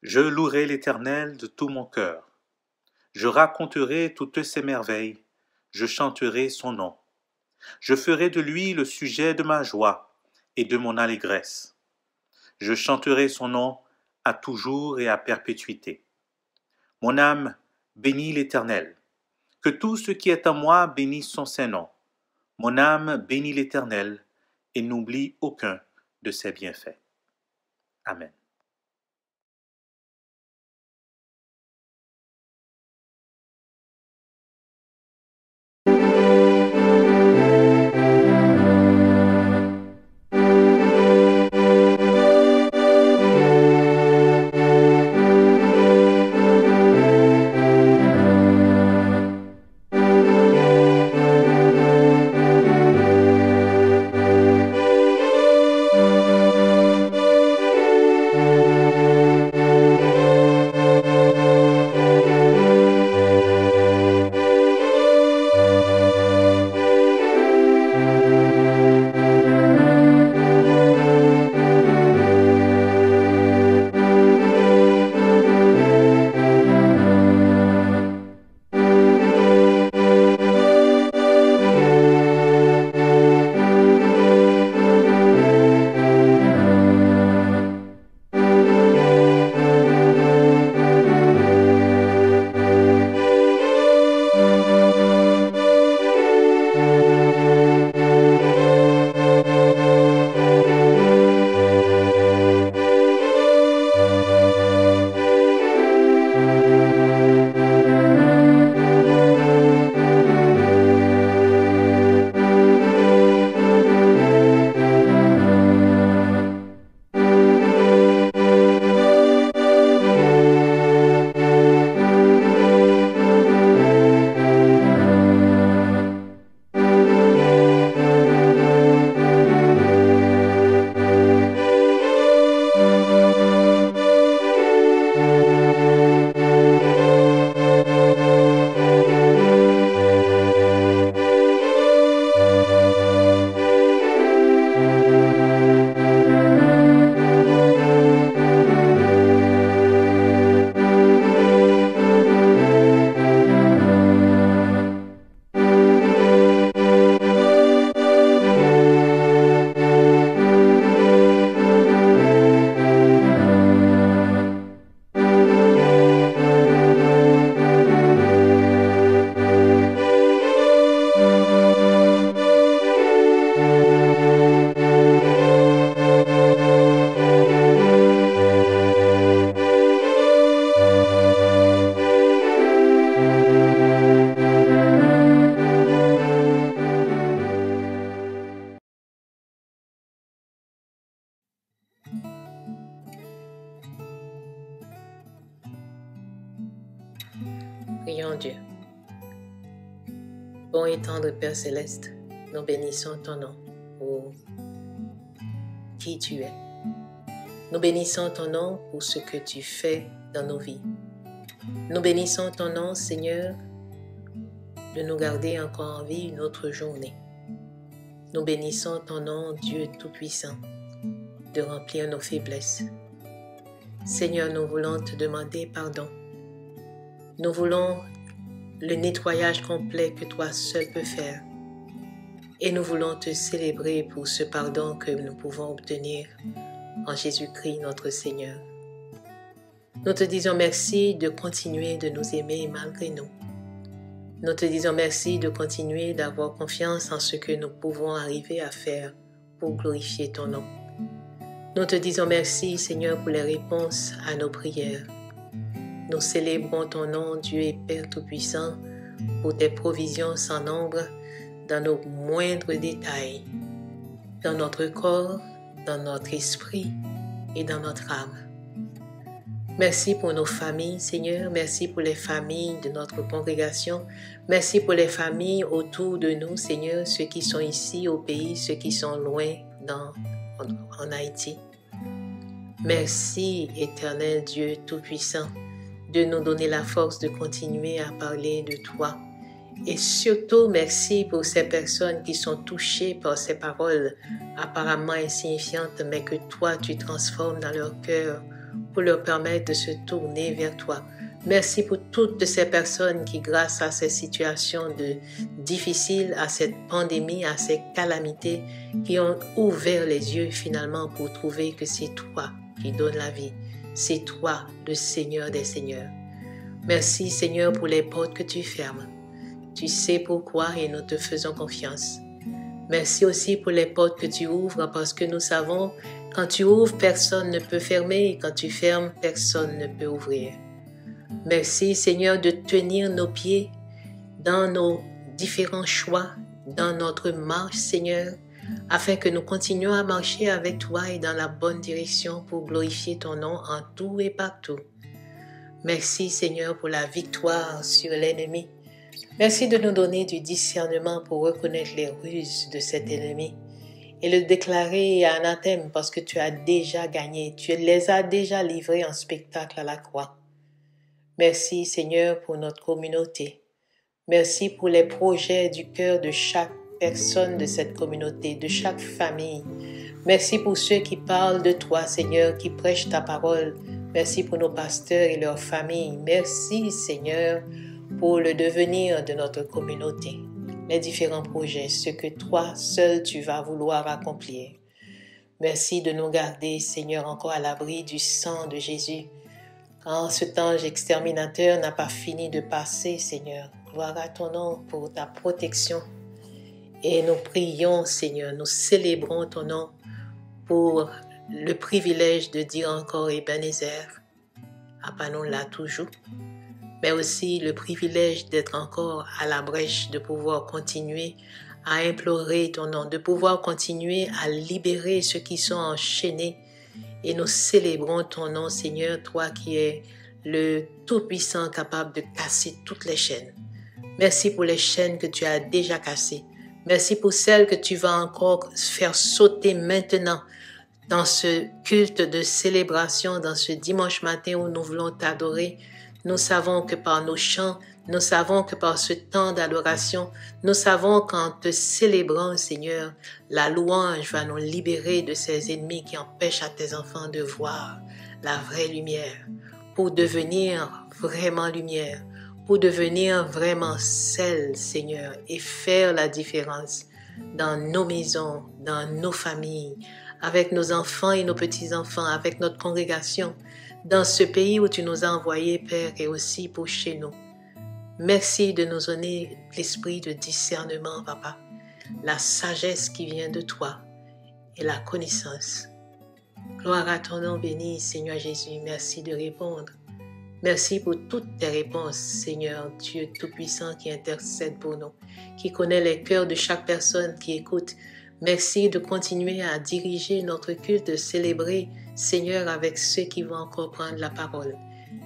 Je louerai l'Éternel de tout mon cœur. Je raconterai toutes ses merveilles. Je chanterai son nom. Je ferai de lui le sujet de ma joie et de mon allégresse. Je chanterai son nom à toujours et à perpétuité. Mon âme bénit l'Éternel. Que tout ce qui est en moi bénisse son Saint-Nom. Mon âme bénit l'Éternel et n'oublie aucun de ses bienfaits. Amen. Prions Dieu. Bon et tendre Père Céleste, nous bénissons ton nom pour qui tu es. Nous bénissons ton nom pour ce que tu fais dans nos vies. Nous bénissons ton nom, Seigneur, de nous garder encore en vie une autre journée. Nous bénissons ton nom, Dieu Tout-Puissant, de remplir nos faiblesses. Seigneur, nous voulons te demander pardon. Nous voulons le nettoyage complet que toi seul peux faire. Et nous voulons te célébrer pour ce pardon que nous pouvons obtenir en Jésus-Christ notre Seigneur. Nous te disons merci de continuer de nous aimer malgré nous. Nous te disons merci de continuer d'avoir confiance en ce que nous pouvons arriver à faire pour glorifier ton nom. Nous te disons merci, Seigneur, pour les réponses à nos prières. Nous célébrons ton nom, Dieu et Père Tout-Puissant, pour tes provisions sans nombre dans nos moindres détails, dans notre corps, dans notre esprit et dans notre âme. Merci pour nos familles, Seigneur. Merci pour les familles de notre congrégation. Merci pour les familles autour de nous, Seigneur, ceux qui sont ici au pays, ceux qui sont loin en Haïti. Merci, éternel Dieu Tout-Puissant, de nous donner la force de continuer à parler de toi. Et surtout, merci pour ces personnes qui sont touchées par ces paroles apparemment insignifiantes, mais que toi, tu transformes dans leur cœur pour leur permettre de se tourner vers toi. Merci pour toutes ces personnes qui, grâce à ces situations difficiles, à cette pandémie, à ces calamités, qui ont ouvert les yeux finalement pour trouver que c'est toi qui donnes la vie. C'est toi, le Seigneur des Seigneurs. Merci Seigneur pour les portes que tu fermes. Tu sais pourquoi et nous te faisons confiance. Merci aussi pour les portes que tu ouvres parce que nous savons, quand tu ouvres, personne ne peut fermer et quand tu fermes, personne ne peut ouvrir. Merci Seigneur de tenir nos pieds dans nos différents choix, dans notre marche Seigneur, afin que nous continuions à marcher avec toi et dans la bonne direction pour glorifier ton nom en tout et partout. Merci Seigneur pour la victoire sur l'ennemi. Merci de nous donner du discernement pour reconnaître les ruses de cet ennemi et le déclarer anathème parce que tu as déjà gagné, tu les as déjà livrés en spectacle à la croix. Merci Seigneur pour notre communauté. Merci pour les projets du cœur de chaque personne de cette communauté, de chaque famille. Merci pour ceux qui parlent de toi Seigneur, qui prêchent ta parole. Merci pour nos pasteurs et leurs familles. Merci Seigneur pour le devenir de notre communauté, les différents projets, ce que toi seul tu vas vouloir accomplir. Merci de nous garder, Seigneur, encore à l'abri du sang de Jésus. Quand cet ange exterminateur n'a pas fini de passer, Seigneur, gloire à ton nom pour ta protection. Et nous prions, Seigneur, nous célébrons ton nom pour le privilège de dire encore Ebenezer, Apanon là toujours, mais aussi le privilège d'être encore à la brèche, de pouvoir continuer à implorer ton nom, de pouvoir continuer à libérer ceux qui sont enchaînés. Et nous célébrons ton nom, Seigneur, toi qui es le Tout-Puissant capable de casser toutes les chaînes. Merci pour les chaînes que tu as déjà cassées. Merci pour celles que tu vas encore faire sauter maintenant dans ce culte de célébration, dans ce dimanche matin où nous voulons t'adorer. Nous savons que par nos chants, nous savons que par ce temps d'adoration, nous savons qu'en te célébrant, Seigneur, la louange va nous libérer de ces ennemis qui empêchent à tes enfants de voir la vraie lumière, pour devenir vraiment lumière, pour devenir vraiment sel, Seigneur, et faire la différence dans nos maisons, dans nos familles, avec nos enfants et nos petits-enfants, avec notre congrégation, dans ce pays où tu nous as envoyés, Père, et aussi pour chez nous. Merci de nous donner l'esprit de discernement, Papa, la sagesse qui vient de toi et la connaissance. Gloire à ton nom béni, Seigneur Jésus. Merci de répondre. Merci pour toutes tes réponses, Seigneur Dieu Tout-Puissant qui intercède pour nous, qui connaît les cœurs de chaque personne qui écoute. Merci de continuer à diriger notre culte, de célébrer, Seigneur, avec ceux qui vont encore prendre la parole.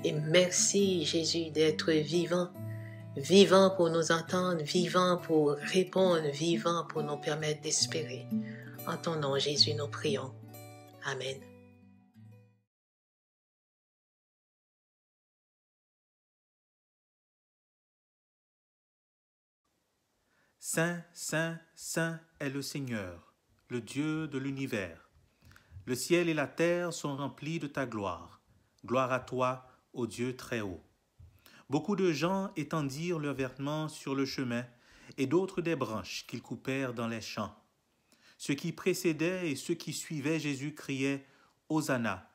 Et merci, Jésus, d'être vivant, vivant pour nous entendre, vivant pour répondre, vivant pour nous permettre d'espérer. En ton nom, Jésus, nous prions. Amen. Saint, Saint, Saint est le Seigneur, le Dieu de l'univers. Le ciel et la terre sont remplis de ta gloire. Gloire à toi, ô Dieu très haut. Beaucoup de gens étendirent leurs vêtements sur le chemin, et d'autres des branches qu'ils coupèrent dans les champs. Ceux qui précédaient et ceux qui suivaient Jésus criaient « Hosanna !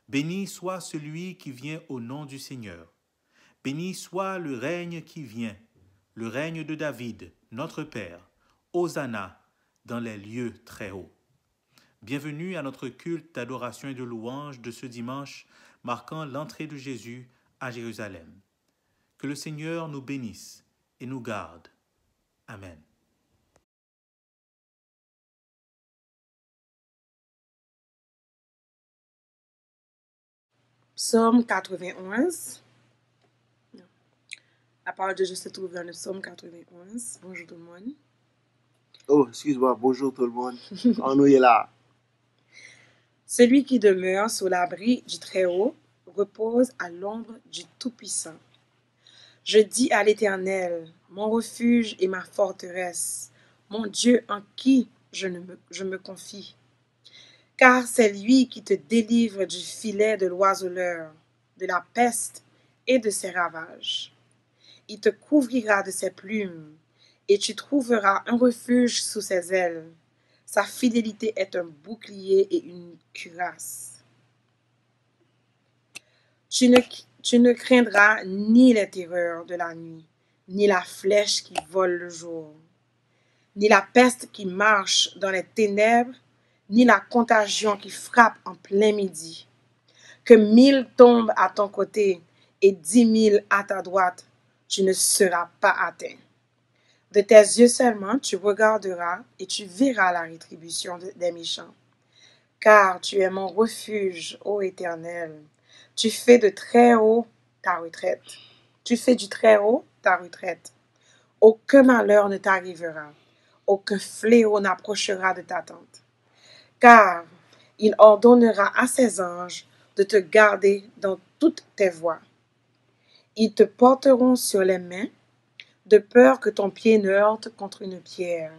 Béni soit celui qui vient au nom du Seigneur. Béni soit le règne qui vient, le règne de David, notre Père. Hosanna dans les lieux très hauts. » Bienvenue à notre culte d'adoration et de louange de ce dimanche marquant l'entrée de Jésus à Jérusalem. Que le Seigneur nous bénisse et nous garde. Amen. Psaume 91. La parole de Dieu se trouve dans le psaume 91. Bonjour tout le monde. Oh, excuse-moi, bonjour tout le monde. On est là. Celui qui demeure sous l'abri du Très-Haut repose à l'ombre du Tout-Puissant. Je dis à l'Éternel, mon refuge et ma forteresse, mon Dieu en qui je me confie. car c'est lui qui te délivre du filet de l'oiseleur, de la peste et de ses ravages. Il te couvrira de ses plumes, et tu trouveras un refuge sous ses ailes. Sa fidélité est un bouclier et une cuirasse. Tu ne craindras ni les terreurs de la nuit, ni la flèche qui vole le jour, ni la peste qui marche dans les ténèbres, ni la contagion qui frappe en plein midi. Que 1000 tombent à ton côté et 10 000 à ta droite, tu ne seras pas atteint. De tes yeux seulement tu regarderas et tu verras la rétribution des méchants. Car tu es mon refuge, ô Éternel. Tu fais de très haut ta retraite. Tu fais du très haut ta retraite. Aucun malheur ne t'arrivera. Aucun fléau n'approchera de ta tente. Car il ordonnera à ses anges de te garder dans toutes tes voies. Ils te porteront sur les mains, de peur que ton pied ne heurte contre une pierre.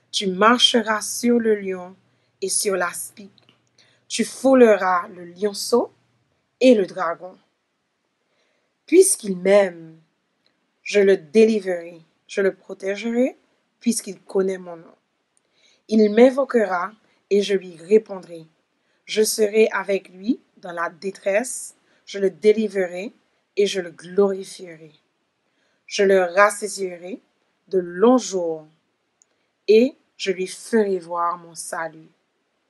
Tu marcheras sur le lion et sur l'aspic. Tu fouleras le lionceau et le dragon. Puisqu'il m'aime, je le délivrerai, je le protégerai, puisqu'il connaît mon nom. Il m'invoquera et je lui répondrai. Je serai avec lui dans la détresse, je le délivrerai et je le glorifierai. Je le rassasierai de longs jours et je lui ferai voir mon salut.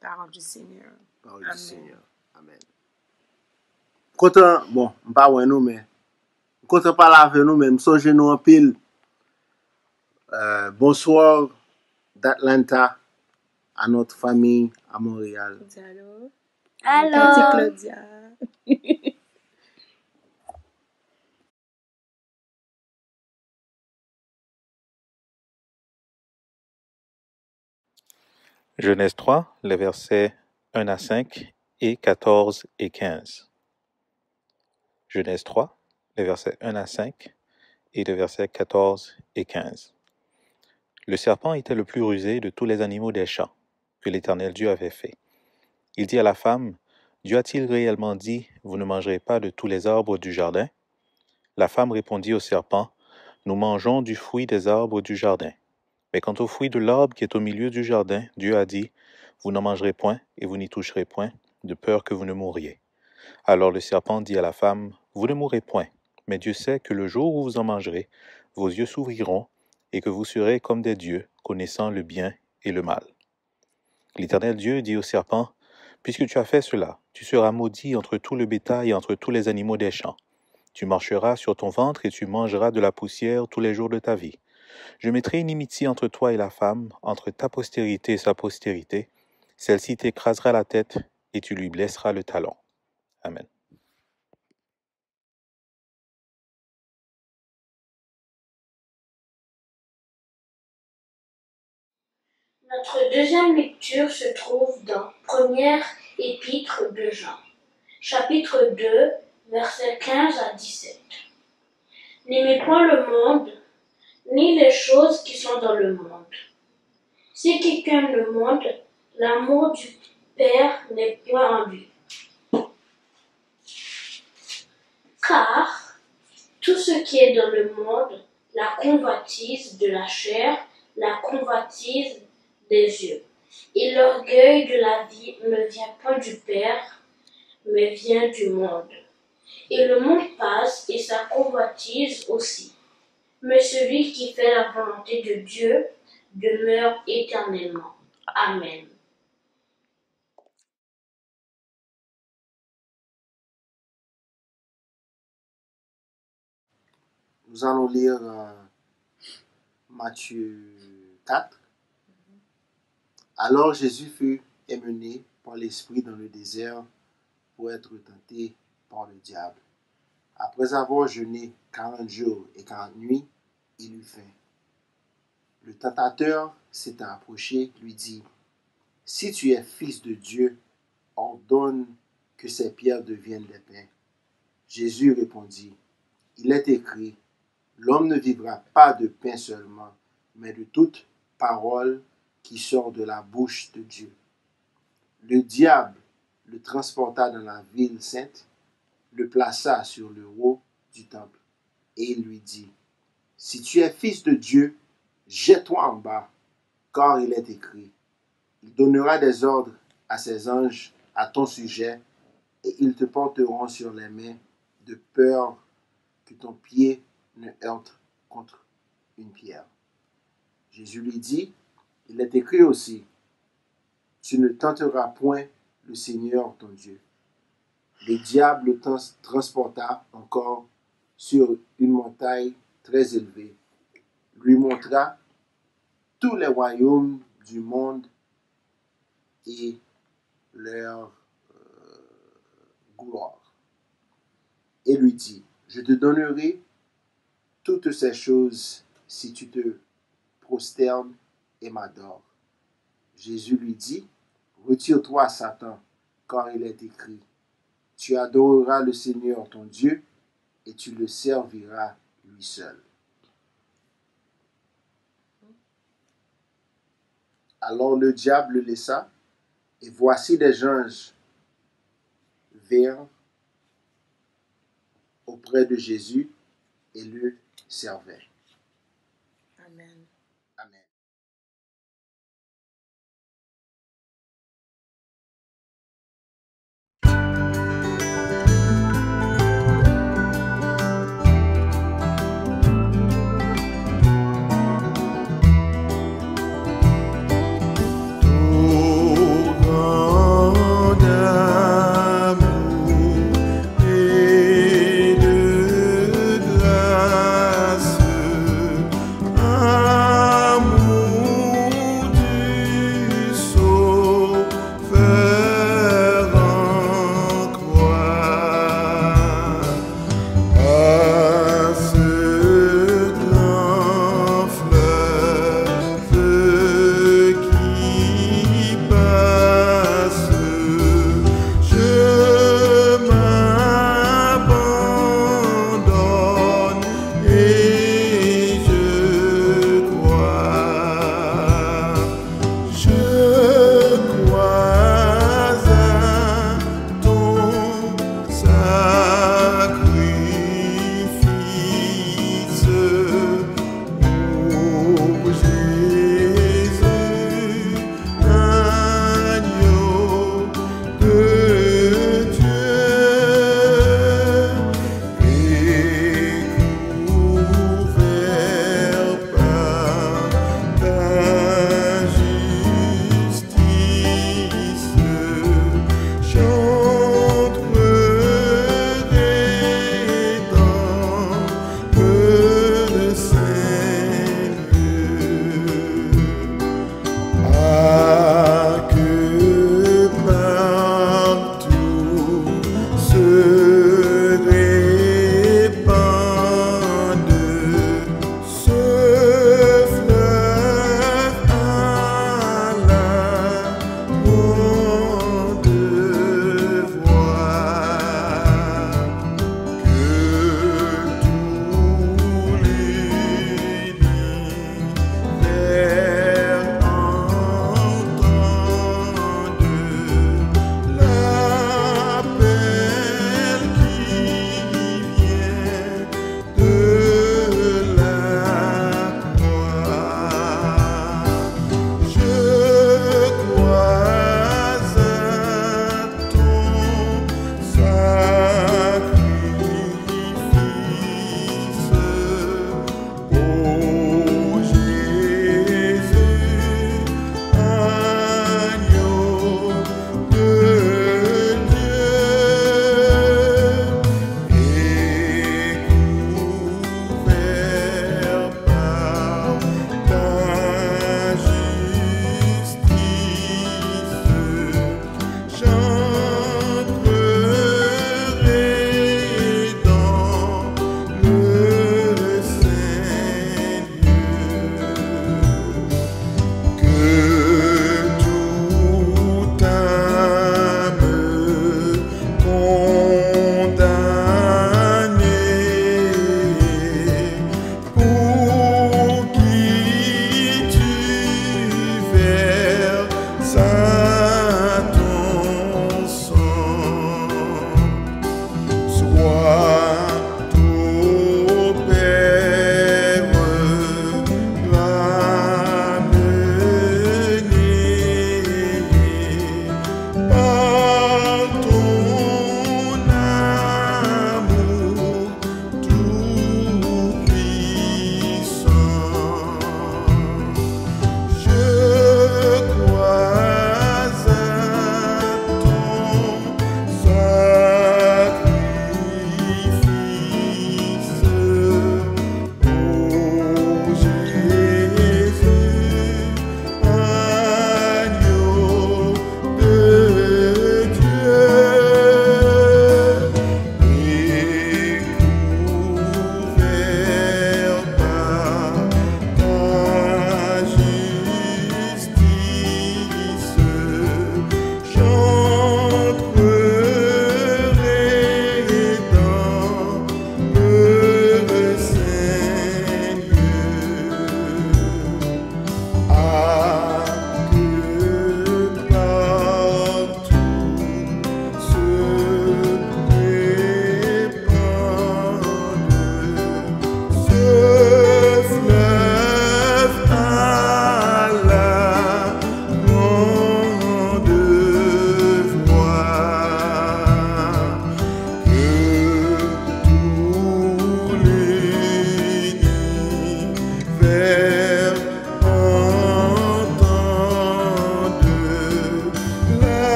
Parole du Seigneur. Parole Amen. du Seigneur. Amen. Content, bon, pas ouais nous, mais content pas la avec nous, mais m'songe nous en pile. Bonsoir d'Atlanta à notre famille à Montréal. Allô? Allô? Tati Claudia. Genèse 3, les versets 1 à 5 et 14 et 15. Genèse 3, les versets 1 à 5 et les versets 14 et 15. Le serpent était le plus rusé de tous les animaux des champs que l'Éternel Dieu avait fait. Il dit à la femme, Dieu a-t-il réellement dit, vous ne mangerez pas de tous les arbres du jardin? La femme répondit au serpent, nous mangeons du fruit des arbres du jardin. Mais quant au fruit de l'arbre qui est au milieu du jardin, Dieu a dit, vous n'en mangerez point et vous n'y toucherez point, de peur que vous ne mouriez. Alors le serpent dit à la femme, vous ne mourrez point, mais Dieu sait que le jour où vous en mangerez, vos yeux s'ouvriront et que vous serez comme des dieux, connaissant le bien et le mal. L'Éternel Dieu dit au serpent, puisque tu as fait cela, tu seras maudit entre tout le bétail et entre tous les animaux des champs. Tu marcheras sur ton ventre et tu mangeras de la poussière tous les jours de ta vie. Je mettrai une inimitié entre toi et la femme, entre ta postérité et sa postérité. Celle-ci t'écrasera la tête et tu lui blesseras le talon. Amen. Notre deuxième lecture se trouve dans Première Épître de Jean, chapitre 2, versets 15 à 17. N'aimez point le monde, ni les choses qui sont dans le monde. Si quelqu'un aime le monde, l'amour du Père n'est point en lui. Car tout ce qui est dans le monde, la convoitise de la chair, la convoitise des yeux, et l'orgueil de la vie ne vient point du Père, mais vient du monde. Et le monde passe et sa convoitise aussi. Mais celui qui fait la volonté de Dieu demeure éternellement. Amen. Nous allons lire Matthieu 4. Alors Jésus fut emmené par l'Esprit dans le désert pour être tenté par le diable. Après avoir jeûné 40 jours et 40 nuits, il eut faim. Le tentateur s'étant approché, lui dit, si tu es fils de Dieu, ordonne que ces pierres deviennent des pains. Jésus répondit, il est écrit, l'homme ne vivra pas de pain seulement, mais de toute parole qui sort de la bouche de Dieu. Le diable le transporta dans la ville sainte, le plaça sur le haut du temple, et il lui dit, « Si tu es fils de Dieu, jette-toi en bas, car il est écrit, il donnera des ordres à ses anges à ton sujet, et ils te porteront sur les mains, de peur que ton pied ne heurte contre une pierre. » Jésus lui dit, « Il est écrit aussi, tu ne tenteras point le Seigneur ton Dieu. » Le diable le transporta encore sur une montagne très élevée, lui montra tous les royaumes du monde et leur gloire, et lui dit, « Je te donnerai toutes ces choses si tu te prosternes et m'adores. » Jésus lui dit, « Retire-toi, Satan, car il est écrit, tu adoreras le Seigneur ton Dieu et tu le serviras lui seul. » Alors le diable le laissa, et voici des anges vinrent auprès de Jésus et le servaient. Amen. Amen. Et de grâce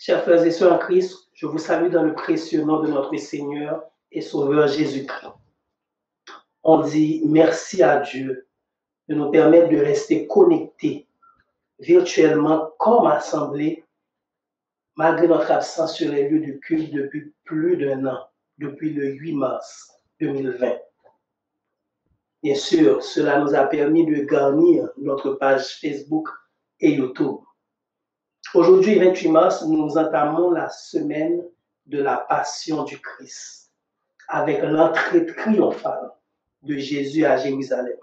Chers frères et sœurs en Christ, je vous salue dans le précieux nom de notre Seigneur et Sauveur Jésus-Christ. On dit merci à Dieu de nous permettre de rester connectés virtuellement comme assemblés, malgré notre absence sur les lieux de culte depuis plus d'un an, depuis le 8 mars 2020. Bien sûr, cela nous a permis de garnir notre page Facebook et YouTube. Aujourd'hui, 28 mars, nous entamons la semaine de la Passion du Christ, avec l'entrée triomphale de Jésus à Jérusalem.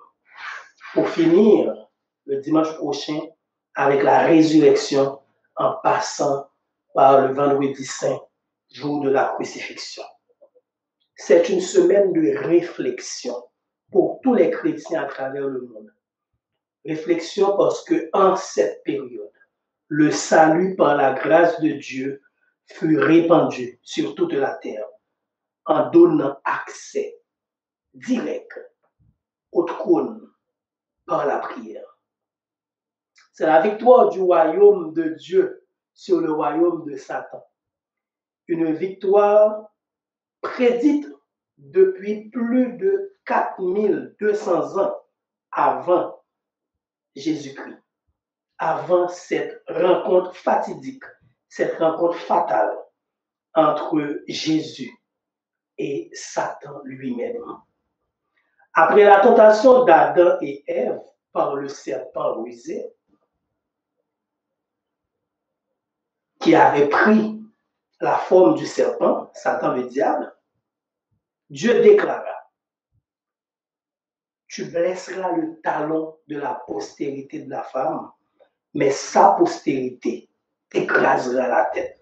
Pour finir, le dimanche prochain, avec la résurrection en passant par le vendredi saint, jour de la crucifixion. C'est une semaine de réflexion pour tous les chrétiens à travers le monde. Réflexion parce que en cette période, le salut par la grâce de Dieu fut répandu sur toute la terre en donnant accès direct au trône par la prière. C'est la victoire du royaume de Dieu sur le royaume de Satan. Une victoire prédite depuis plus de 4200 ans avant Jésus-Christ, avant cette rencontre fatidique, cette rencontre fatale entre Jésus et Satan lui-même. Après la tentation d'Adam et Ève par le serpent rusé, qui avait pris la forme du serpent, Satan le diable, Dieu déclara: tu blesseras le talon de la postérité de la femme, mais sa postérité écrasera la tête.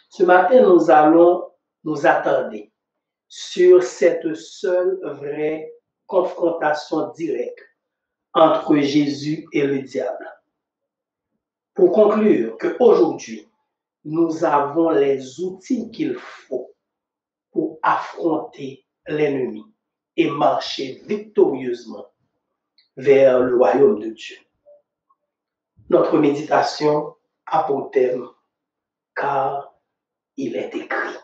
Ce matin, nous allons nous attarder sur cette seule vraie confrontation directe entre Jésus et le diable. Pour conclure qu'aujourd'hui, nous avons les outils qu'il faut pour affronter l'ennemi et marcher victorieusement vers le royaume de Dieu. Notre méditation a pour thème « Car il est écrit ».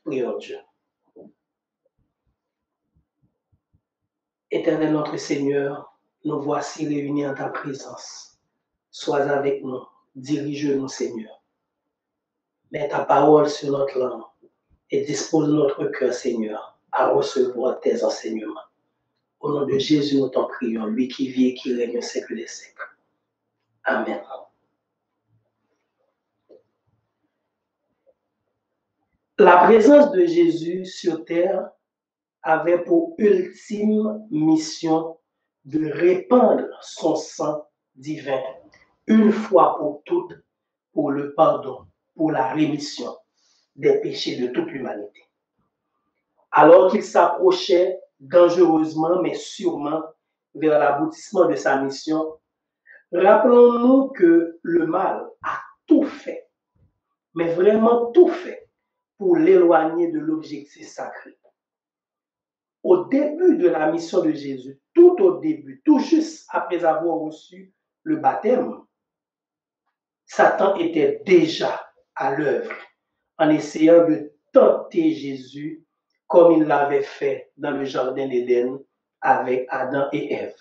Prions Dieu. Éternel notre Seigneur, nous voici réunis en ta présence. Sois avec nous, dirige-nous Seigneur. Mets ta parole sur notre langue et dispose notre cœur Seigneur à recevoir tes enseignements. Au nom de Jésus, nous t'en prions, lui qui vit et qui règne au siècle des siècles. Amen. La présence de Jésus sur terre avait pour ultime mission de répandre son sang divin une fois pour toutes pour le pardon, pour la rémission des péchés de toute l'humanité. Alors qu'il s'approchait dangereusement mais sûrement vers l'aboutissement de sa mission, rappelons-nous que le mal a tout fait, mais vraiment tout fait, pour l'éloigner de l'objectif sacré. Au début de la mission de Jésus, tout au début, tout juste après avoir reçu le baptême, Satan était déjà à l'œuvre en essayant de tenter Jésus comme il l'avait fait dans le jardin d'Éden avec Adam et Ève.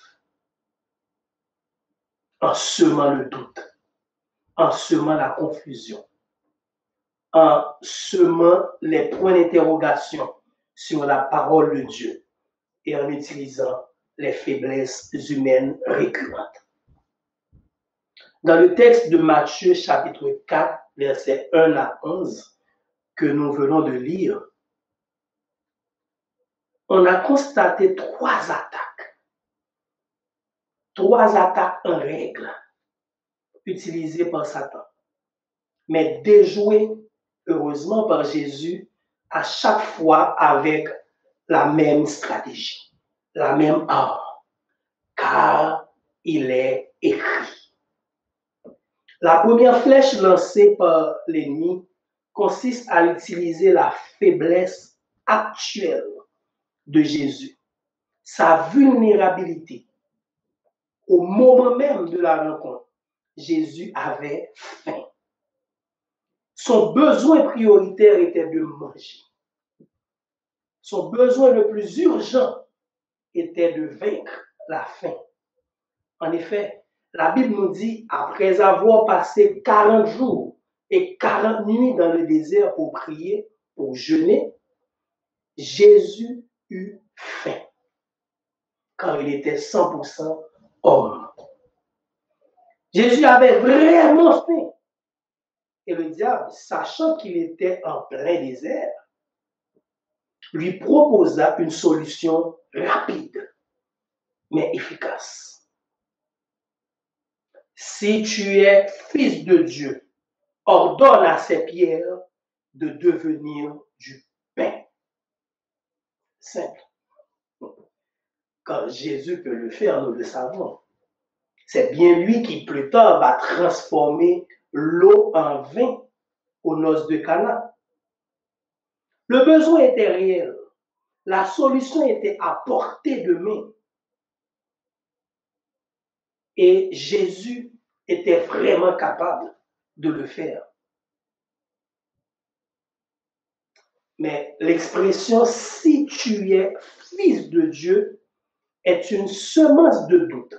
En semant le doute, en semant la confusion, en semant les points d'interrogation sur la parole de Dieu et en utilisant les faiblesses humaines récurrentes. Dans le texte de Matthieu chapitre 4, versets 1 à 11, que nous venons de lire, on a constaté trois attaques en règle utilisées par Satan, mais déjouées heureusement par Jésus à chaque fois avec la même stratégie, la même arme, car il est écrit. La première flèche lancée par l'ennemi consiste à utiliser la faiblesse actuelle de Jésus, sa vulnérabilité. Au moment même de la rencontre, Jésus avait faim. Son besoin prioritaire était de manger. Son besoin le plus urgent était de vaincre la faim. En effet, la Bible nous dit, après avoir passé 40 jours et 40 nuits dans le désert pour prier, pour jeûner, Jésus eut faim, car il était 100% homme. Jésus avait vraiment faim. Et le diable, sachant qu'il était en plein désert, lui proposa une solution rapide, mais efficace. Si tu es fils de Dieu, ordonne à ces pierres de devenir du pain. Simple. Quand Jésus peut le faire, nous le savons. C'est bien lui qui plus tard va transformer l'eau en vin aux noces de Cana. Le besoin était réel. La solution était à portée de main. Et Jésus était vraiment capable de le faire. Mais l'expression « si tu es fils de Dieu » est une semence de doute.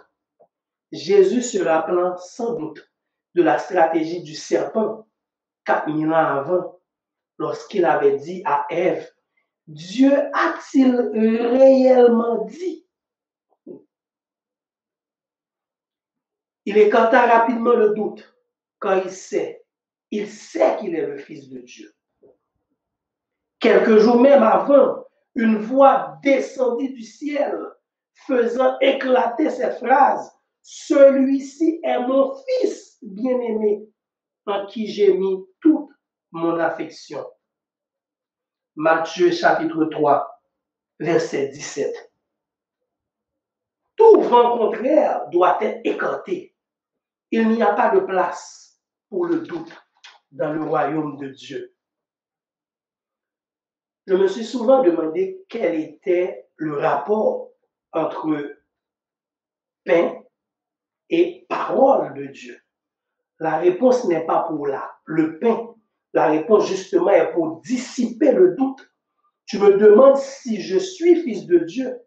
Jésus se rappelant sans doute de la stratégie du serpent 4000 ans avant, lorsqu'il avait dit à Ève, « Dieu a-t-il réellement dit ?» Il écarta rapidement le doute, car il sait qu'il est le Fils de Dieu. Quelques jours même avant, une voix descendit du ciel, faisant éclater cette phrase, « Celui-ci est mon Fils bien-aimé, en qui j'ai mis toute mon affection. » Matthieu chapitre 3, verset 17. Tout vent contraire doit être écarté. Il n'y a pas de place pour le doute dans le royaume de Dieu. Je me suis souvent demandé quel était le rapport entre pain et parole de Dieu. La réponse n'est pas pour le pain. La réponse justement est pour dissiper le doute. Tu me demandes si je suis fils de Dieu.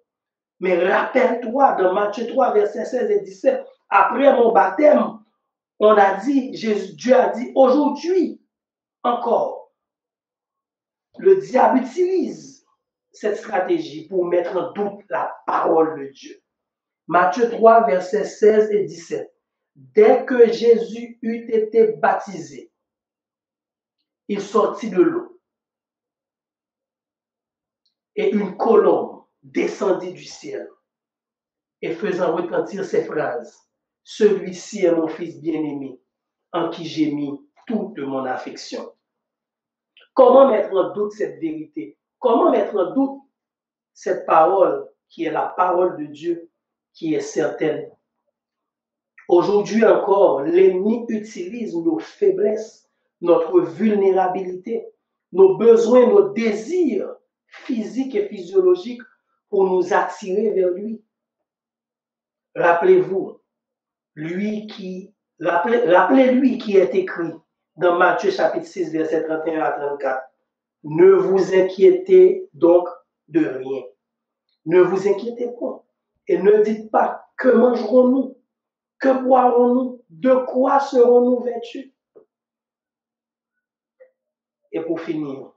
Mais rappelle-toi, dans Matthieu 3, versets 16 et 17, après mon baptême, on a dit, Dieu a dit, aujourd'hui encore, le diable utilise cette stratégie pour mettre en doute la parole de Dieu. Matthieu 3, versets 16 et 17. Dès que Jésus eut été baptisé, il sortit de l'eau. Et une colombe descendit du ciel et faisant retentir ces phrases, « Celui-ci est mon Fils bien-aimé, en qui j'ai mis toute mon affection. » Comment mettre en doute cette vérité? Comment mettre en doute cette parole qui est la parole de Dieu, qui est certaine? Aujourd'hui encore, l'ennemi utilise nos faiblesses, notre vulnérabilité, nos besoins, nos désirs physiques et physiologiques pour nous attirer vers lui. Rappelez-vous, rappelez-lui qui est écrit dans Matthieu chapitre 6, verset 31 à 34. Ne vous inquiétez donc de rien. Ne vous inquiétez pas. Et ne dites pas, que mangerons-nous? Que boirons-nous? De quoi serons-nous vêtus? Et pour finir,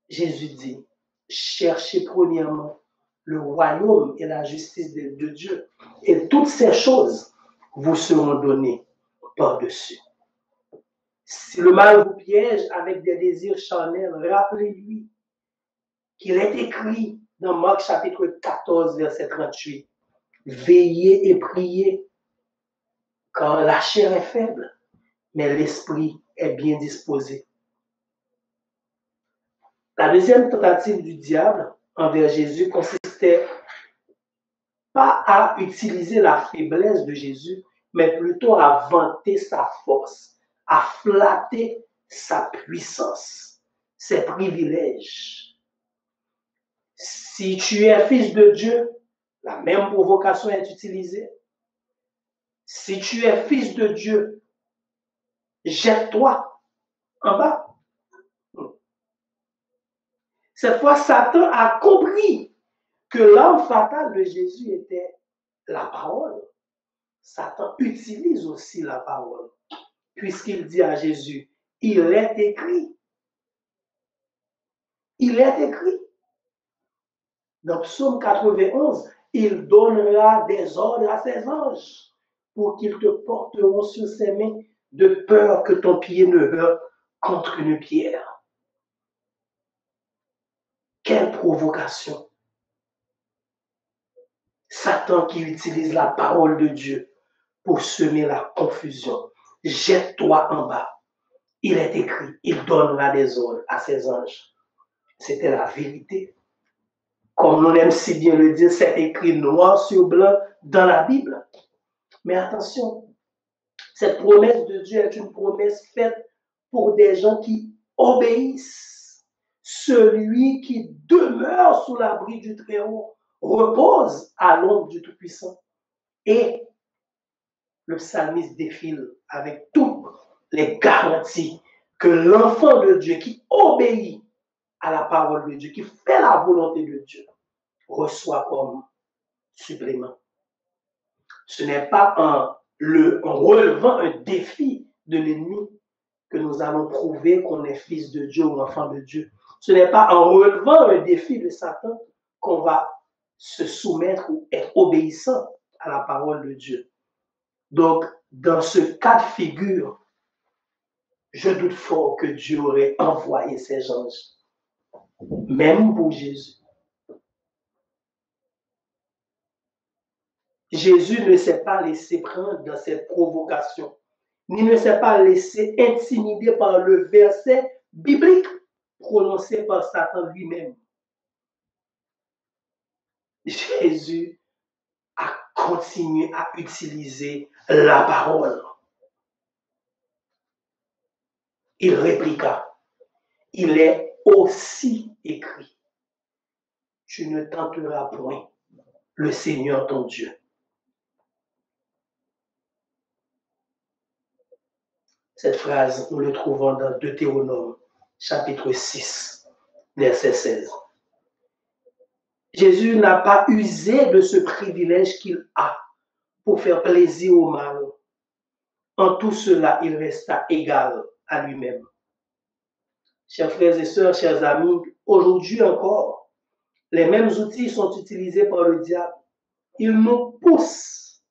Jésus dit, cherchez premièrement le royaume et la justice de Dieu. Et toutes ces choses vous seront données par-dessus. Si le mal vous piège avec des désirs charnels, rappelez-lui qu'il est écrit dans Marc chapitre 14, verset 38. Veillez et priez, car la chair est faible, mais l'esprit est bien disposé. La deuxième tentative du diable envers Jésus consistait pas à utiliser la faiblesse de Jésus, mais plutôt à vanter sa force, à flatter sa puissance, ses privilèges. Si tu es fils de Dieu, la même provocation est utilisée. Si tu es fils de Dieu, jette-toi en bas. Cette fois, Satan a compris que l'arme fatale de Jésus était la parole. Satan utilise aussi la parole, puisqu'il dit à Jésus, il est écrit. Il est écrit. Dans Psaume 91, il donnera des ordres à ses anges pour qu'ils te porteront sur ses mains de peur que ton pied ne heurte contre une pierre. Quelle provocation! Satan qui utilise la parole de Dieu pour semer la confusion. Jette-toi en bas. Il est écrit, il donnera des ordres à ses anges. C'était la vérité. Comme on aime si bien le dire, c'est écrit noir sur blanc dans la Bible. Mais attention, cette promesse de Dieu est une promesse faite pour des gens qui obéissent. Celui qui demeure sous l'abri du Très-Haut repose à l'ombre du Tout-Puissant. Et le psalmiste défile avec toutes les garanties que l'enfant de Dieu qui obéit à la parole de Dieu, qui fait la volonté de Dieu, reçoit comme supplément. Ce n'est pas en relevant un défi de l'ennemi que nous allons prouver qu'on est fils de Dieu ou enfant de Dieu. Ce n'est pas en relevant un défi de Satan qu'on va se soumettre ou être obéissant à la parole de Dieu. Donc, dans ce cas de figure, je doute fort que Dieu aurait envoyé ses anges, même pour Jésus. Jésus ne s'est pas laissé prendre dans cette provocation, ni ne s'est pas laissé intimider par le verset biblique prononcé par Satan lui-même. Jésus a continué à utiliser la parole. Il répliqua, il est aussi écrit, tu ne tenteras point le Seigneur ton Dieu. Cette phrase, nous le trouvons dans Deutéronome, chapitre 6, verset 16. Jésus n'a pas usé de ce privilège qu'il a pour faire plaisir au mal. En tout cela, il resta égal à lui-même. Chers frères et sœurs, chers amis, aujourd'hui encore, les mêmes outils sont utilisés par le diable. Il nous pousse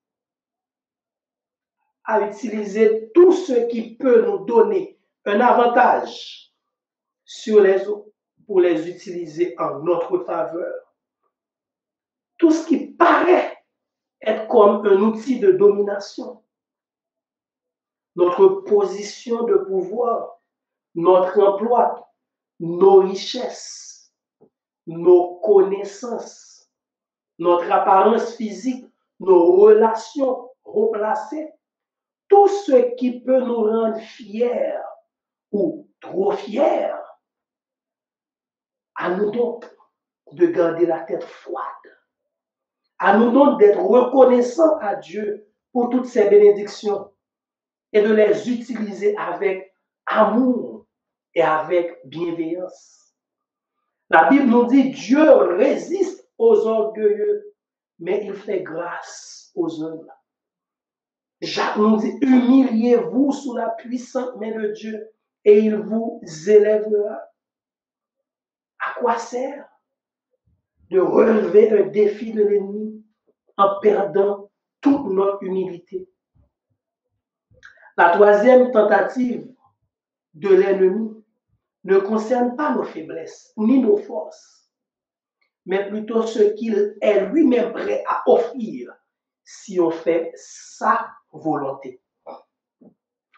à utiliser tout ce qui peut nous donner un avantage sur les autres pour les utiliser en notre faveur. Tout ce qui paraît être comme un outil de domination. Notre position de pouvoir, notre emploi, nos richesses, nos connaissances, notre apparence physique, nos relations replacées, tout ce qui peut nous rendre fiers ou trop fiers, à nous donc de garder la tête froide, à nous donc d'être reconnaissants à Dieu pour toutes ces bénédictions et de les utiliser avec amour et avec bienveillance. La Bible nous dit Dieu résiste aux orgueilleux, mais il fait grâce aux humbles. Jacques nous dit humiliez-vous sous la puissante main de Dieu et il vous élèvera. À quoi sert de relever un défi de l'ennemi en perdant toute notre humilité? La troisième tentative de l'ennemi ne concerne pas nos faiblesses ni nos forces, mais plutôt ce qu'il est lui-même prêt à offrir si on fait sa volonté.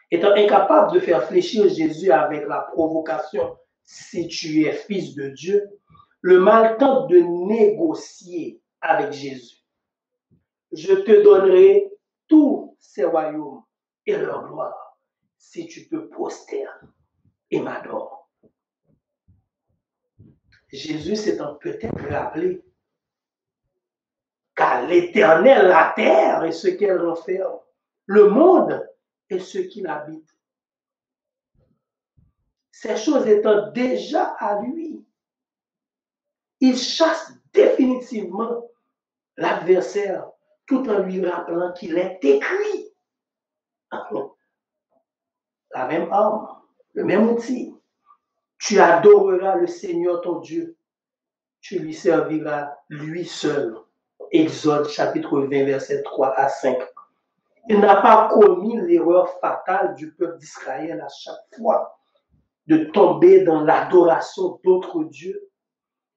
Étant incapable de faire fléchir Jésus avec la provocation « si tu es fils de Dieu », le mal tente de négocier avec Jésus. Je te donnerai tous ces royaumes et leur gloire si tu te prosternes et m'adores. Jésus s'étant peut-être rappelé qu'à l'Éternel la terre et ce qu'elle renferme, le monde et ce qui l'habite. ces choses étant déjà à lui, il chasse définitivement l'adversaire tout en lui rappelant qu'il est écrit. La même arme, le même outil. Tu adoreras le Seigneur ton Dieu. Tu lui serviras lui seul. Exode chapitre 20, versets 3 à 5. Il n'a pas commis l'erreur fatale du peuple d'Israël à chaque fois de tomber dans l'adoration d'autres dieux.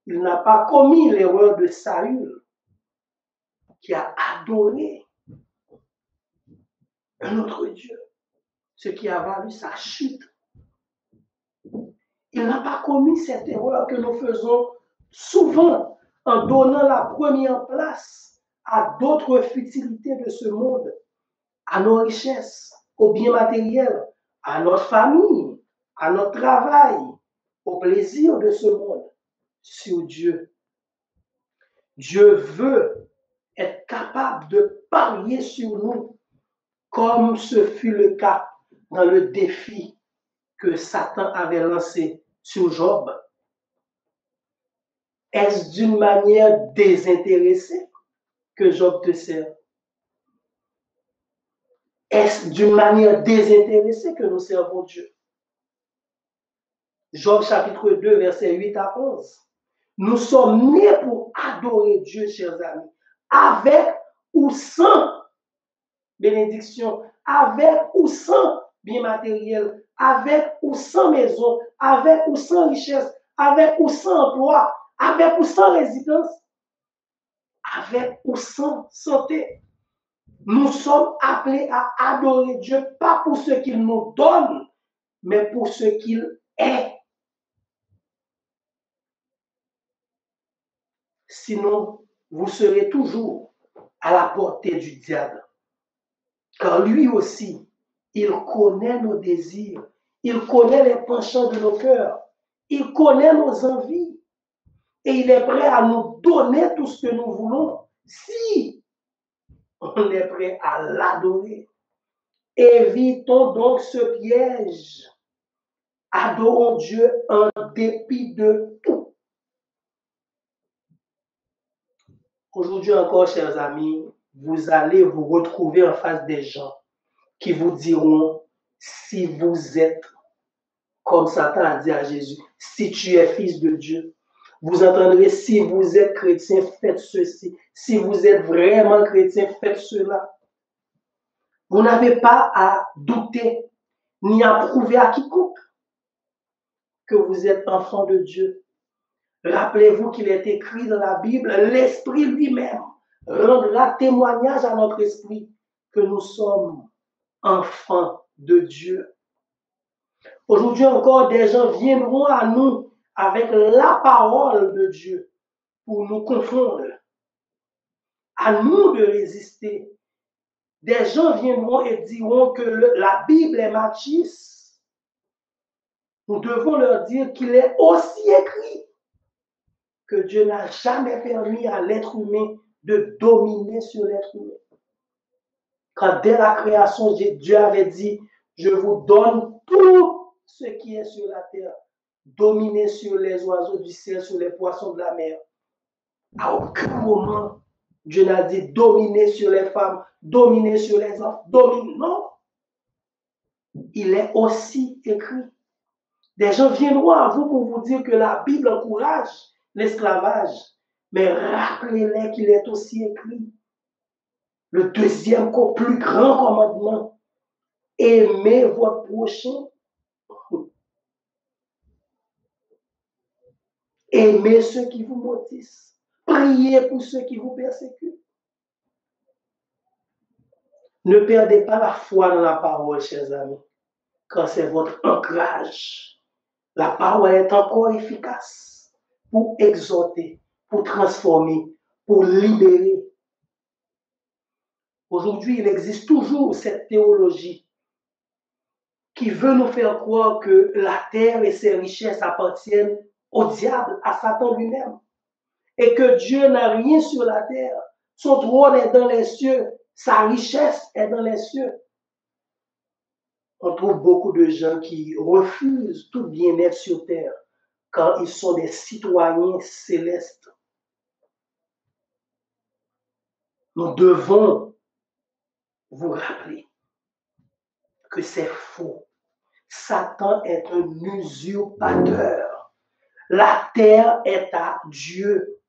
Il n'a pas commis l'erreur de Saül qui a adoré un autre Dieu, ce qui a valu sa chute. Il n'a pas commis cette erreur que nous faisons souvent en donnant la première place à d'autres futilités de ce monde, à nos richesses, aux biens matériels, à notre famille, à notre travail, au plaisir de ce monde, sur Dieu. Dieu veut être capable de parier sur nous, comme ce fut le cas dans le défi que Satan avait lancé sur Job. Est-ce d'une manière désintéressée que Job te sert? Est-ce d'une manière désintéressée que nous servons Dieu? Job chapitre 2, versets 8 à 11. Nous sommes nés pour adorer Dieu, chers amis, avec ou sans bénédiction, avec ou sans bien matériel, avec ou sans maison, avec ou sans richesse, avec ou sans emploi, avec ou sans résidence, avec ou sans santé. Nous sommes appelés à adorer Dieu, pas pour ce qu'il nous donne, mais pour ce qu'il est. Sinon, vous serez toujours à la portée du diable. Car lui aussi, il connaît nos désirs, il connaît les penchants de nos cœurs, il connaît nos envies et il est prêt à nous donner tout ce que nous voulons si on est prêt à l'adorer. Évitons donc ce piège. Adorons Dieu en dépit de tout. Aujourd'hui encore, chers amis, vous allez vous retrouver en face des gens qui vous diront, si vous êtes, comme Satan a dit à Jésus, si tu es fils de Dieu, vous entendrez, si vous êtes chrétien, faites ceci. Si vous êtes vraiment chrétien, faites cela. Vous n'avez pas à douter, ni à prouver à quiconque que vous êtes enfant de Dieu. Rappelez-vous qu'il est écrit dans la Bible, l'Esprit lui-même rendra témoignage à notre esprit que nous sommes enfants de Dieu. Aujourd'hui encore, des gens viendront à nous avec la parole de Dieu pour nous confondre. À nous de résister. Des gens viendront et diront que la Bible est machiste. Nous devons leur dire qu'il est aussi écrit que Dieu n'a jamais permis à l'être humain de dominer sur l'être humain. Quand dès la création, Dieu avait dit, je vous donne tout ce qui est sur la terre, dominer sur les oiseaux du ciel, sur les poissons de la mer. À aucun moment, Dieu n'a dit dominer sur les femmes, dominer sur les enfants, dominer. Non. Il est aussi écrit. Des gens viendront à vous pour vous dire que la Bible encourage l'esclavage. Mais rappelez-les qu'il est aussi écrit. Le deuxième, plus grand commandement. Aimez votre prochain. Aimez ceux qui vous maudissent. Priez pour ceux qui vous persécutent. Ne perdez pas la foi dans la parole, chers amis, quand c'est votre ancrage. La parole est encore efficace pour exhorter, pour transformer, pour libérer. Aujourd'hui, il existe toujours cette théologie qui veut nous faire croire que la terre et ses richesses appartiennent au diable, à Satan lui-même, et que Dieu n'a rien sur la terre. Son trône est dans les cieux, sa richesse est dans les cieux. On trouve beaucoup de gens qui refusent tout bien-être sur terre quand ils sont des citoyens célestes. Nous devons vous rappeler que c'est faux. Satan est un usurpateur. La terre est à Dieu.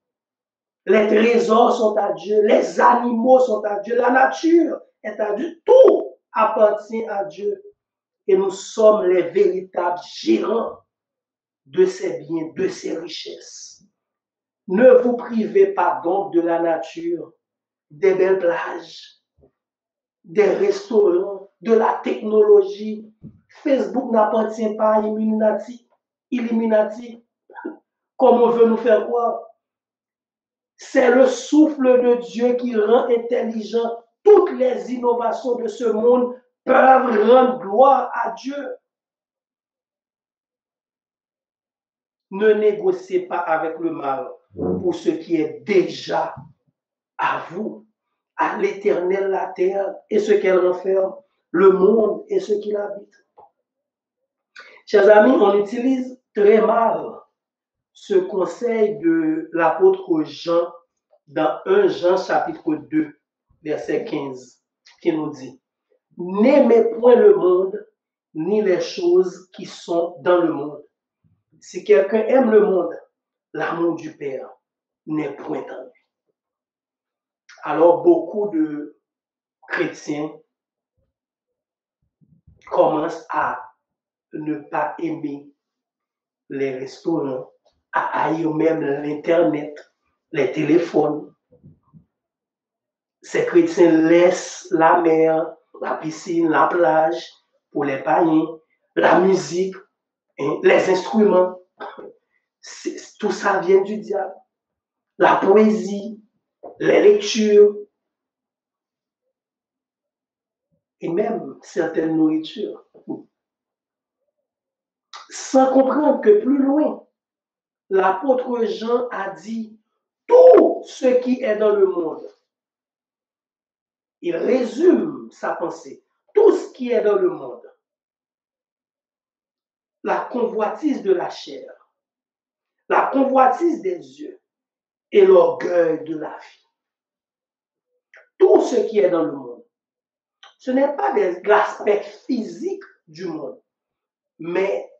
Les trésors sont à Dieu. Les animaux sont à Dieu. La nature est à Dieu. Tout appartient à Dieu. Et nous sommes les véritables gérants de ces biens, de ces richesses. Ne vous privez pas donc de la nature, des belles plages, des restaurants, de la technologie. Facebook n'appartient pas à Illuminati, comme on veut nous faire croire. C'est le souffle de Dieu qui rend intelligent. Toutes les innovations de ce monde peuvent rendre gloire à Dieu. Ne négociez pas avec le mal pour ce qui est déjà à vous. À l'Éternel la terre et ce qu'elle renferme, le monde et ce qui l'habite. Chers amis, on utilise très mal ce conseil de l'apôtre Jean dans 1 Jean chapitre 2, verset 15, qui nous dit « N'aimez point le monde, ni les choses qui sont dans le monde. Si quelqu'un aime le monde, l'amour du Père n'est point en lui. » Alors, beaucoup de chrétiens commencent à ne pas aimer les restaurants, à haïr même l'Internet, les téléphones. Ces chrétiens laissent la mer, la piscine, la plage pour les païens, la musique, les instruments. Tout ça vient du diable. La poésie, les lectures et même certaines nourritures. Sans comprendre que plus loin, l'apôtre Jean a dit tout ce qui est dans le monde. Il résume sa pensée. Tout ce qui est dans le monde. La convoitise de la chair, la convoitise des yeux et l'orgueil de la vie. Tout ce qui est dans le monde. Ce n'est pas l'aspect physique du monde, mais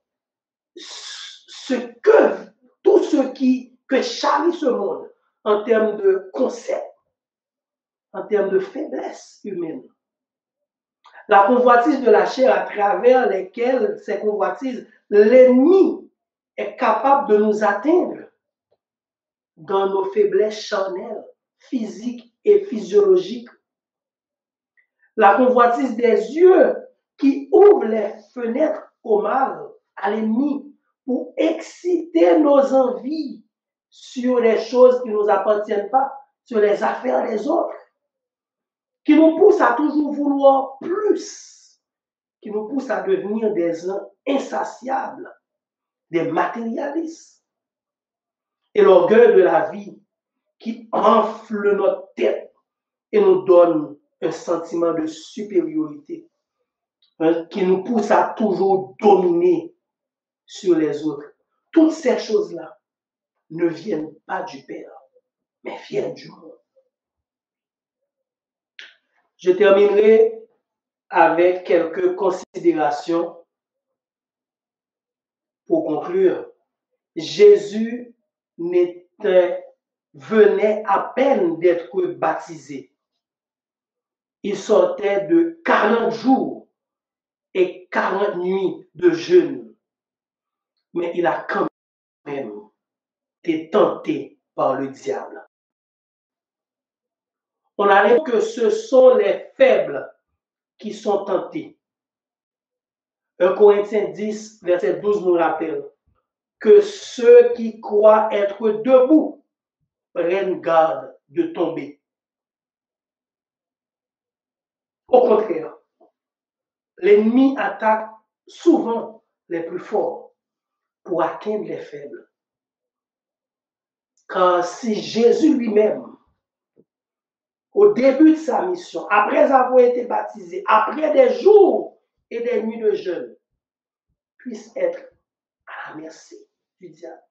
tout ce que charrie ce monde en termes de concept, en termes de faiblesse humaine. La convoitise de la chair à travers lesquelles ces convoitises, l'ennemi est capable de nous atteindre dans nos faiblesses charnelles, physiques et physiologiques. La convoitise des yeux qui ouvre les fenêtres au mal, à l'ennemi, pour exciter nos envies sur les choses qui ne nous appartiennent pas, sur les affaires des autres, qui nous poussent à toujours vouloir plus, qui nous poussent à devenir des gens insatiables, des matérialistes. Et l'orgueil de la vie qui enfle notre tête et nous donne un sentiment de supériorité, qui nous pousse à toujours dominer sur les autres. Toutes ces choses-là ne viennent pas du Père, mais viennent du monde. Je terminerai avec quelques considérations pour conclure. Jésus venait à peine d'être baptisé. Il sortait de 40 jours et 40 nuits de jeûne. Mais il a quand même été tenté par le diable. On a dit que ce sont les faibles qui sont tentés. 1 Corinthiens 10, verset 12 nous rappelle que ceux qui croient être debout prennent garde de tomber. Au contraire, l'ennemi attaque souvent les plus forts pour atteindre les faibles. Car si Jésus lui-même, au début de sa mission, après avoir été baptisé, après des jours et des nuits de jeunes puissent être à la merci du diable,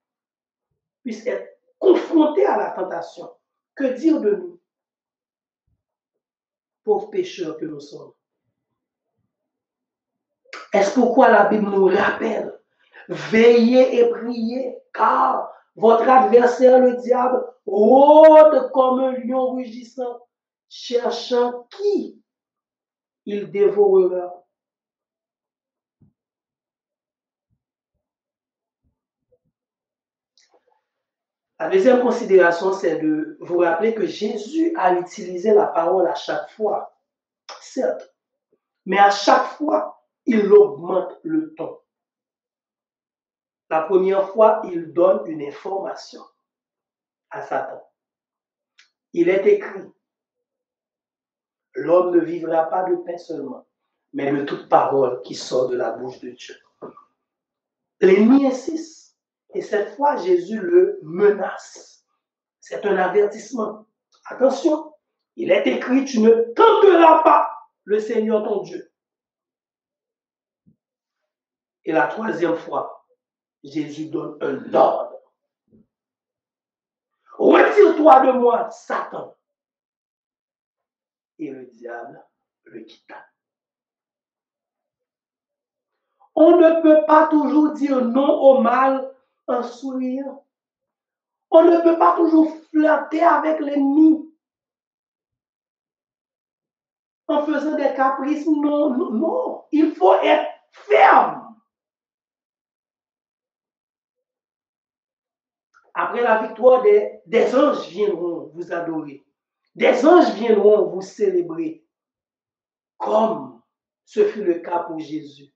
puissent être confrontés à la tentation. Que dire de nous, pauvres pécheurs que nous sommes? Est-ce pourquoi la Bible nous rappelle, veillez et priez, car votre adversaire, le diable, rôde comme un lion rugissant, cherchant qui il dévorera. La deuxième considération, c'est de vous rappeler que Jésus a utilisé la parole à chaque fois, certes, mais à chaque fois, il augmente le ton. La première fois, il donne une information à Satan. Il est écrit, l'homme ne vivra pas de pain seulement, mais de toute parole qui sort de la bouche de Dieu. L'ennemi insiste, et cette fois, Jésus le menace. C'est un avertissement. Attention, il est écrit, tu ne tenteras pas le Seigneur ton Dieu. Et la troisième fois, Jésus donne un ordre. Retire-toi de moi, Satan. Et le diable le quitta. On ne peut pas toujours dire non au mal en souriant. On ne peut pas toujours flirter avec l'ennemi en faisant des caprices. Non, non, non. Il faut être ferme. Après la victoire, des anges viendront vous adorer. Des anges viendront vous célébrer. Comme ce fut le cas pour Jésus.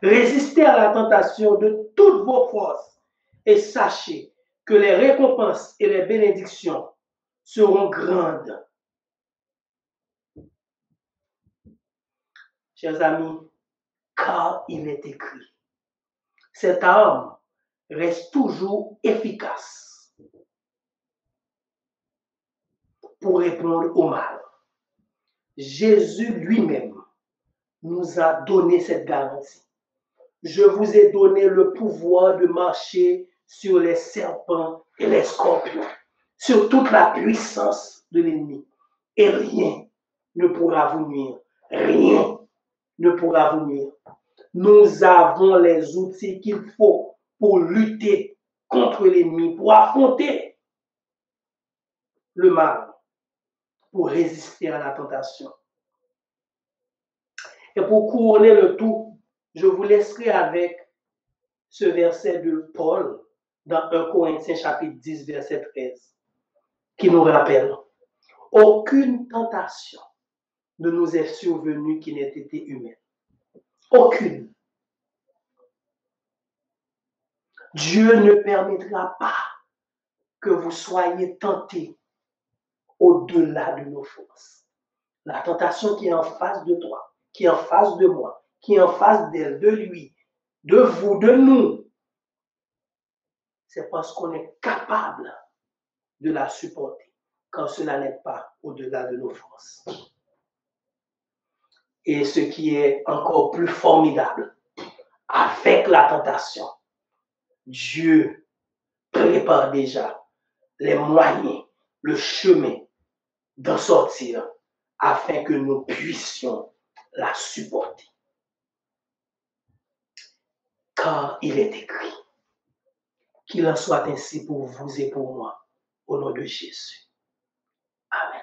Résistez à la tentation de toutes vos forces et sachez que les récompenses et les bénédictions seront grandes. Chers amis, car il est écrit, cette arme reste toujours efficace pour répondre au mal. Jésus lui-même nous a donné cette garantie. Je vous ai donné le pouvoir de marcher sur les serpents et les scorpions, sur toute la puissance de l'ennemi. Et rien ne pourra vous nuire. Rien ne pourra vous nuire. Nous avons les outils qu'il faut pour lutter contre l'ennemi, pour affronter le mal, pour résister à la tentation. Et pour couronner le tout, je vous laisserai avec ce verset de Paul dans 1 Corinthiens chapitre 10, verset 13, qui nous rappelle, aucune tentation ne nous est survenue qui n'ait été humaine. Aucune. Dieu ne permettra pas que vous soyez tentés au-delà de nos forces. La tentation qui est en face de toi, qui est en face de moi, qui est en face d'elle, de lui, de vous, de nous, c'est parce qu'on est capable de la supporter quand cela n'est pas au-delà de nos forces. Et ce qui est encore plus formidable, avec la tentation, Dieu prépare déjà les moyens, le chemin d'en sortir afin que nous puissions la supporter. Car il est écrit, qu'il en soit ainsi pour vous et pour moi, au nom de Jésus. Amen.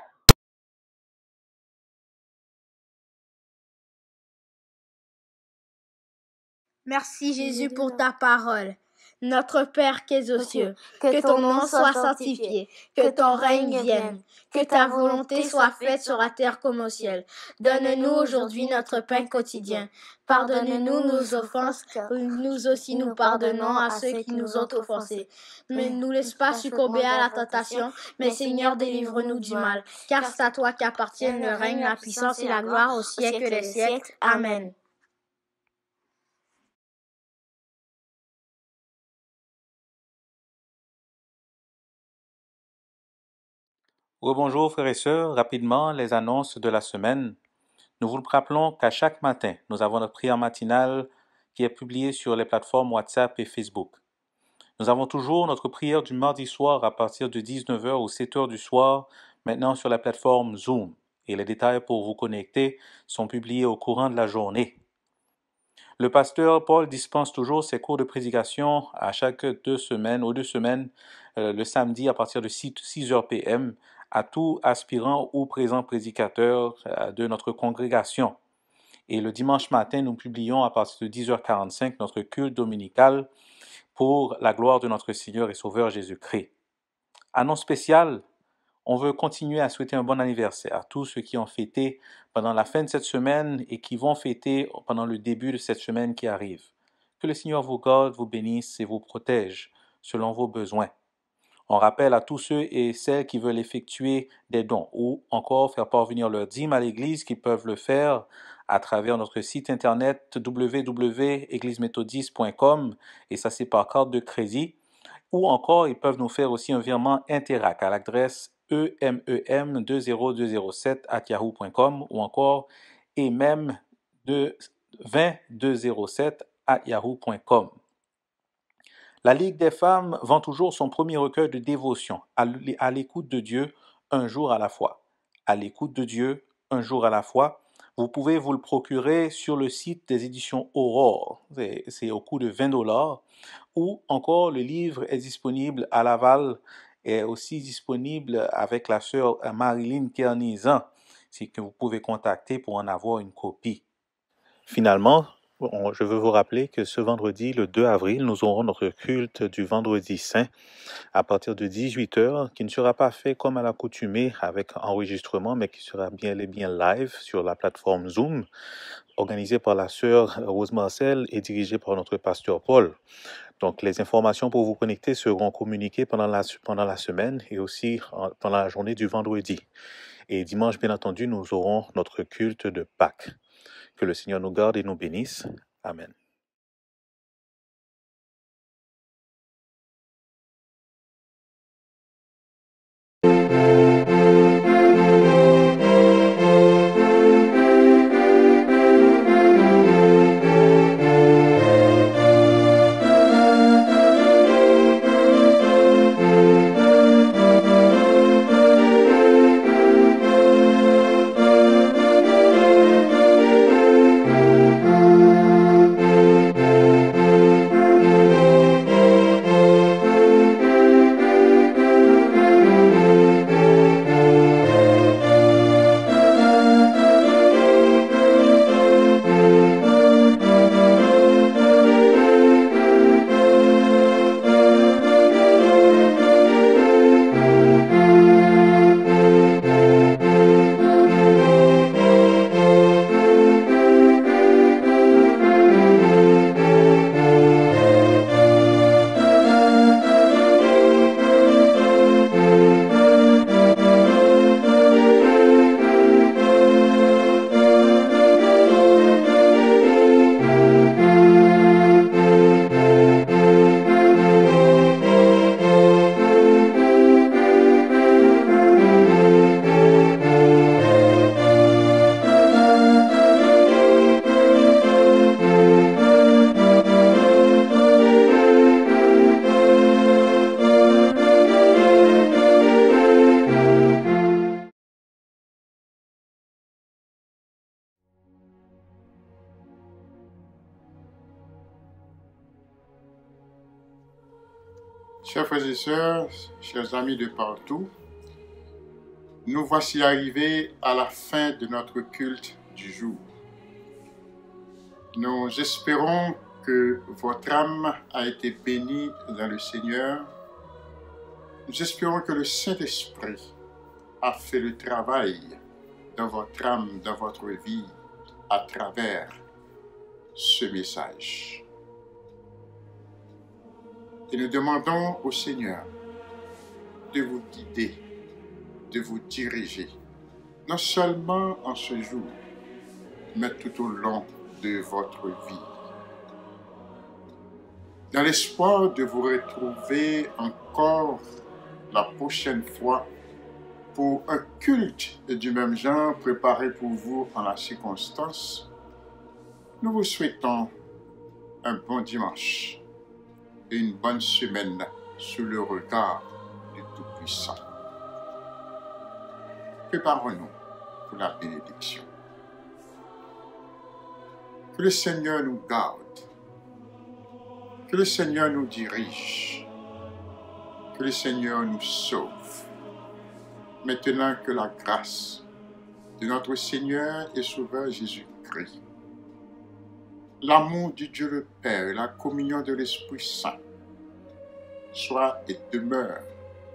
Merci Jésus pour ta parole. Notre Père qui es aux cieux, que ton nom soit sanctifié, que ton règne vienne, que ta volonté soit faite sur la terre comme au ciel. Donne-nous aujourd'hui notre pain quotidien. Pardonne-nous nos offenses, nous aussi nous pardonnons à ceux qui nous ont offensés. Mais ne nous laisse pas succomber à la tentation, mais Seigneur, délivre-nous du mal. Car c'est à toi qu'appartiennent le règne, la puissance et la gloire au siècle des siècles. Amen. Rebonjour frères et sœurs, rapidement les annonces de la semaine. Nous vous le rappelons qu'à chaque matin, nous avons notre prière matinale qui est publiée sur les plateformes WhatsApp et Facebook. Nous avons toujours notre prière du mardi soir à partir de 19h ou 7h du soir, maintenant sur la plateforme Zoom. Et les détails pour vous connecter sont publiés au courant de la journée. Le pasteur Paul dispense toujours ses cours de prédication à chaque 2 semaines, le samedi à partir de 6h p.m. à tout aspirant ou présent prédicateur de notre congrégation. Et le dimanche matin, nous publions à partir de 10h45 notre culte dominical pour la gloire de notre Seigneur et Sauveur Jésus-Christ. Annonce spéciale, on veut continuer à souhaiter un bon anniversaire à tous ceux qui ont fêté pendant la fin de cette semaine et qui vont fêter pendant le début de cette semaine qui arrive. Que le Seigneur vous garde, vous bénisse et vous protège selon vos besoins. On rappelle à tous ceux et celles qui veulent effectuer des dons ou encore faire parvenir leur dîme à l'Église qu'ils peuvent le faire à travers notre site internet www.égliseméthodiste.com et ça c'est par carte de crédit. Ou encore, ils peuvent nous faire aussi un virement Interac à l'adresse emem20207@yahoo.com ou encore emem20207@yahoo.com. La Ligue des femmes vend toujours son premier recueil de dévotion, à l'écoute de Dieu, un jour à la fois. À l'écoute de Dieu, un jour à la fois. Vous pouvez vous le procurer sur le site des éditions Aurore. C'est au coût de $20. Ou encore, le livre est disponible à Laval et aussi disponible avec la sœur Marilyn Kernizan, c'est que vous pouvez contacter pour en avoir une copie. Finalement, je veux vous rappeler que ce vendredi, le 2 avril, nous aurons notre culte du Vendredi Saint à partir de 18h, qui ne sera pas fait comme à l'accoutumée avec enregistrement, mais qui sera bien live sur la plateforme Zoom, organisé par la sœur Rose Marcel et dirigé par notre pasteur Paul. Donc, les informations pour vous connecter seront communiquées pendant la semaine et aussi pendant la journée du vendredi. Et dimanche, bien entendu, nous aurons notre culte de Pâques. Que le Seigneur nous garde et nous bénisse. Amen. Chers frères et sœurs, chers amis de partout, nous voici arrivés à la fin de notre culte du jour. Nous espérons que votre âme a été bénie dans le Seigneur. Nous espérons que le Saint-Esprit a fait le travail dans votre âme, dans votre vie, à travers ce message. Et nous demandons au Seigneur de vous guider, de vous diriger, non seulement en ce jour, mais tout au long de votre vie. Dans l'espoir de vous retrouver encore la prochaine fois pour un culte du même genre préparé pour vous en la circonstance, nous vous souhaitons un bon dimanche et une bonne semaine sous le regard du Tout-Puissant. Préparons-nous pour la bénédiction. Que le Seigneur nous garde, que le Seigneur nous dirige, que le Seigneur nous sauve. Maintenant que la grâce de notre Seigneur et Sauveur Jésus-Christ, l'amour du Dieu le Père et la communion de l'Esprit Saint soit et demeure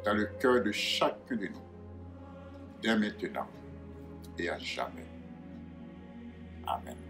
dans le cœur de chacun de nous, dès maintenant et à jamais. Amen.